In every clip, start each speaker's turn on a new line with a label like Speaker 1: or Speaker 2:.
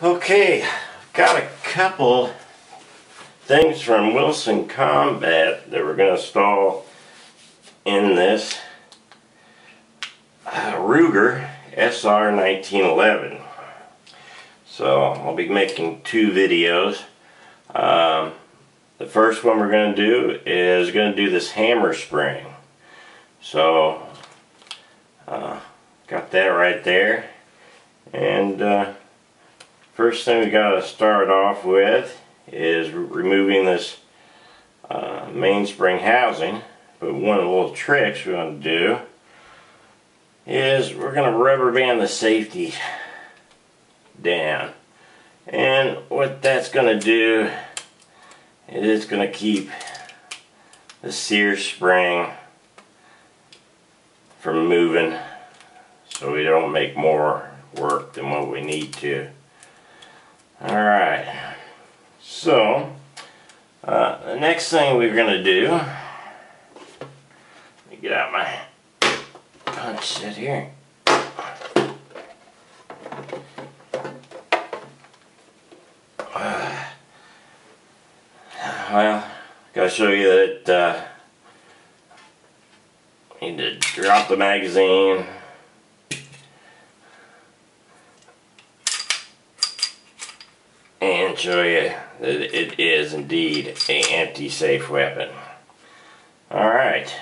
Speaker 1: Okay, got a couple things from Wilson Combat that we're going to install in this Ruger SR1911. So I'll be making two videos. The first one we're going to do is going to do this hammer spring. So got that right there, and first thing we got to start off with is removing this mainspring housing. But one of the little tricks we're going to do is we're going to rubber band the safety down. And what that's going to do is it's going to keep the sear spring from moving, so we don't make more work than what we need to. Alright, so the next thing we're going to do, let me get out my punch set here. Well, gotta show you that need to drop the magazine. And show you that it is indeed an anti-safe weapon. Alright,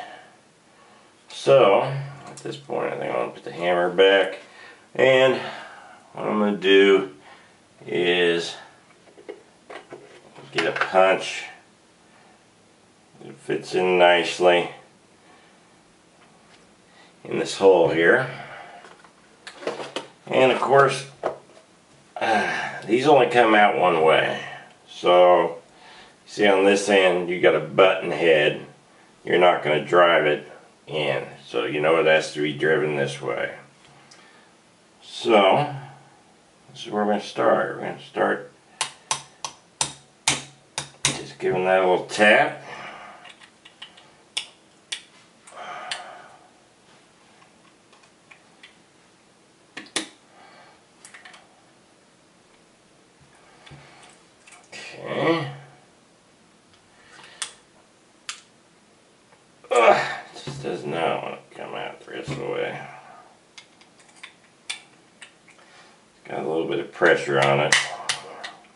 Speaker 1: so at this point I think I'm going to put the hammer back, and what I'm going to do is get a punch. It fits in nicely in this hole here, and of course these only come out one way. So see, on this end you got a button head. You're not going to drive it in, so you know it has to be driven this way. So this is where we're going to start. We're going to start just giving that a little tap. Okay. It just does not want to come out the rest of the way. It's got a little bit of pressure on it.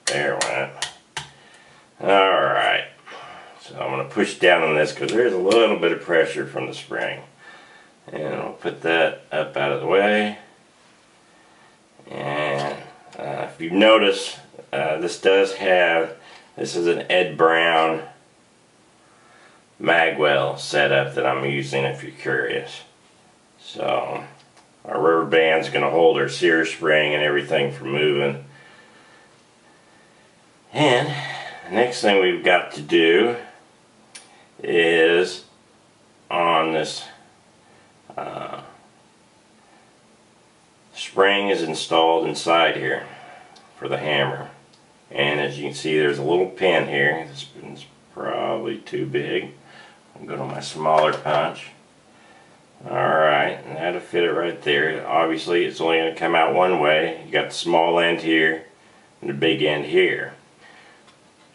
Speaker 1: There it went. Alright. So I'm going to push down on this because there's a little bit of pressure from the spring. And I'll put that up out of the way. And if you notice, this is an Ed Brown magwell setup that I'm using, if you're curious. So our rubber band's going to hold our sear spring and everything from moving. And the next thing we've got to do is on this spring is installed inside here for the hammer. And as you can see, there's a little pin here. This pin's probably too big. I'll go to my smaller punch. Alright, and that'll fit it right there. Obviously, it's only going to come out one way. You got the small end here and the big end here.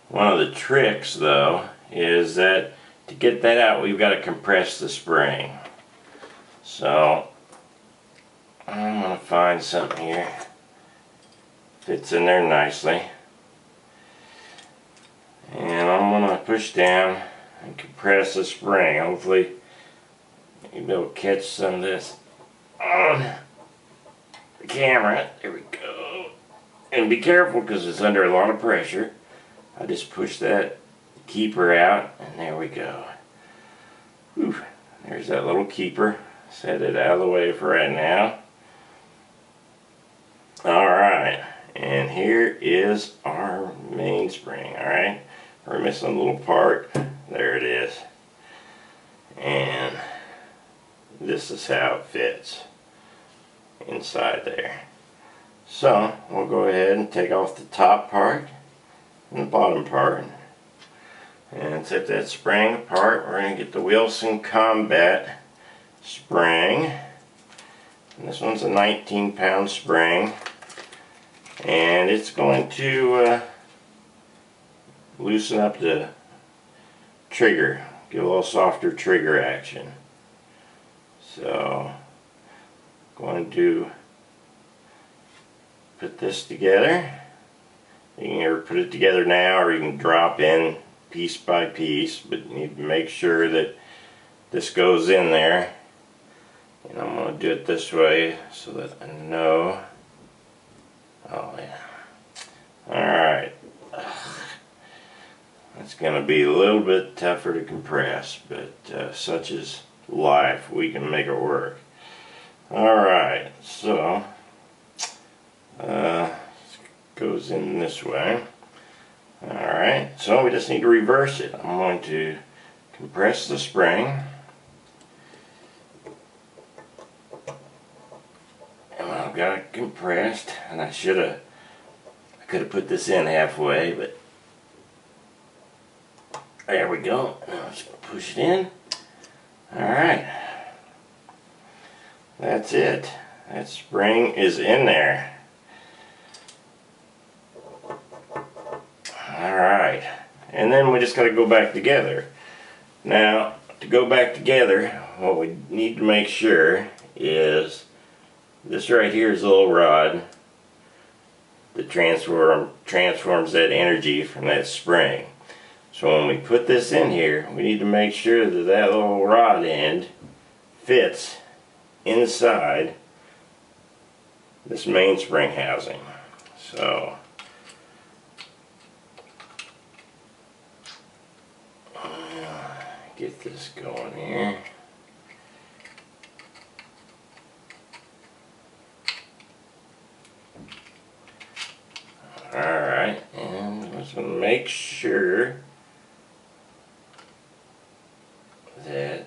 Speaker 1: One of the tricks, though, is that to get that out, we've got to compress the spring. So I'm going to find something here. Fits in there nicely. And I'm going to push down and compress the spring. Hopefully you'll be able to catch some of this on the camera. There we go. And be careful because it's under a lot of pressure. I just push that keeper out, and there we go. Whew. There's that little keeper. Set it out of the way for right now. Alright, and here is our mainspring. Alright, we're missing a little part. There it is. And this is how it fits inside there. So we'll go ahead and take off the top part and the bottom part and set that spring apart. We're going to get the Wilson Combat spring, and this one's a 19-pound spring. and it's going to loosen up the trigger, give a little softer trigger action. So going to put this together. You can either put it together now or you can drop in piece by piece, but you need to make sure that this goes in there. And I'm going to do it this way so that I know. Oh yeah. Alright. It's going to be a little bit tougher to compress, but such is life. We can make it work. Alright, so goes in this way. Alright, so we just need to reverse it. I'm going to compress the spring. And I've got it compressed, and I could have put this in halfway, but there we go. Now I'm just going to push it in. Alright. That's it. That spring is in there. Alright. And then we just got to go back together. Now, to go back together, what we need to make sure is this right here is a little rod that transforms that energy from that spring. So when we put this in here, we need to make sure that that little rod end fits inside this mainspring housing. So get this going here. Alright, and let's make sure that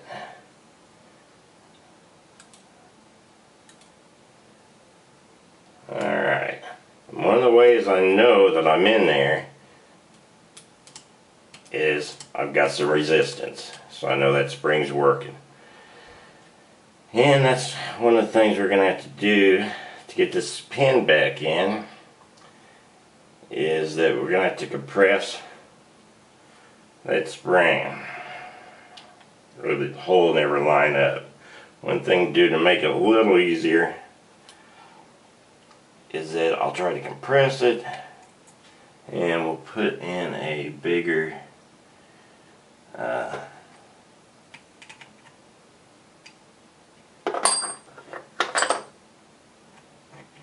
Speaker 1: alright. One of the ways I know that I'm in there is I've got some resistance, so I know that spring's working. And that's one of the things we're going to have to do to get this pin back in, is that we're going to have to compress that spring, or the hole never line up. One thing to do to make it a little easier is that I'll try to compress it, and we'll put in a bigger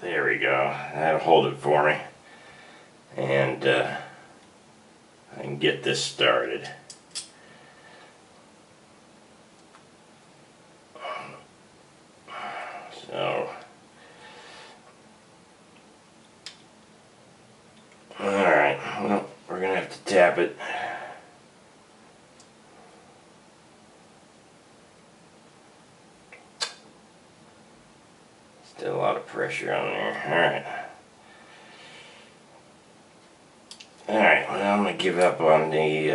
Speaker 1: there we go. That'll hold it for me, and I can get this started. So, alright, well, we're going to have to tap it. Still a lot of pressure on there. Alright, well, I'm going to give up on the,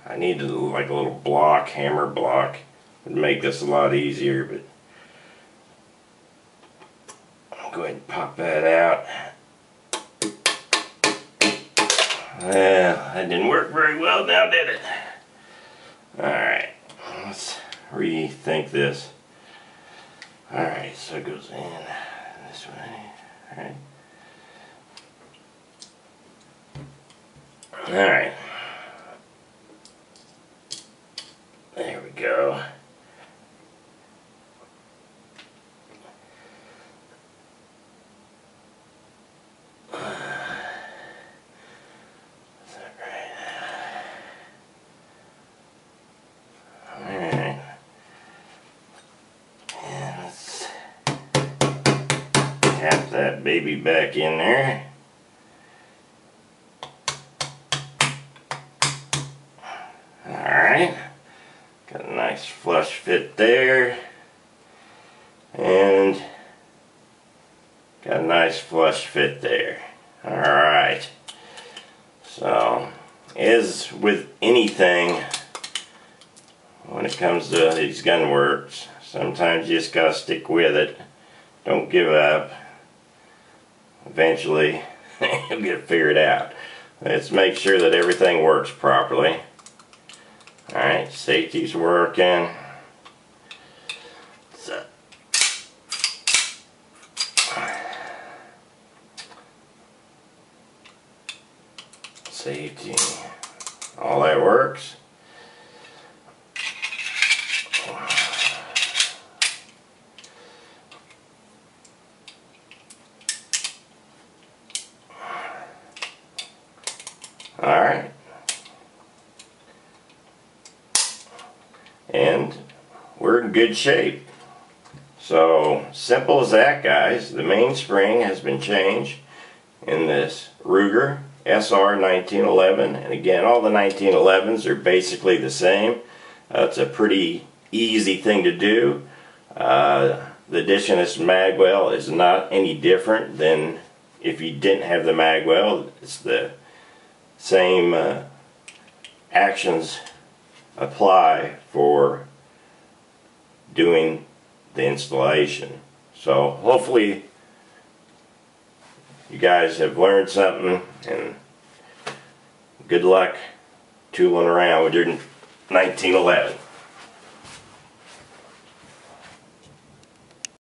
Speaker 1: I need like a little block, hammer block. It would make this a lot easier, but I'll go ahead and pop that out. Well, that didn't work very well now, did it? Alright, let's rethink this. Alright, so it goes in this way. Alright. Alright. There we go. Is that right? Alright. And let's tap that baby back in there. Alright, got a nice flush fit there, and got a nice flush fit there. Alright, so as with anything when it comes to these gun works, sometimes you just gotta stick with it. Don't give up. eventually you'll get it figured out. Let's make sure that everything works properly. Alright, safety's working. Safety, all that works. Alright. And we're in good shape. So, simple as that, guys. The mainspring has been changed in this Ruger SR1911. And again, all the 1911s are basically the same. It's a pretty easy thing to do. The addition of this magwell is not any different than if you didn't have the magwell. It's the same actions apply for doing the installation. So hopefully you guys have learned something, and good luck tooling around with your 1911.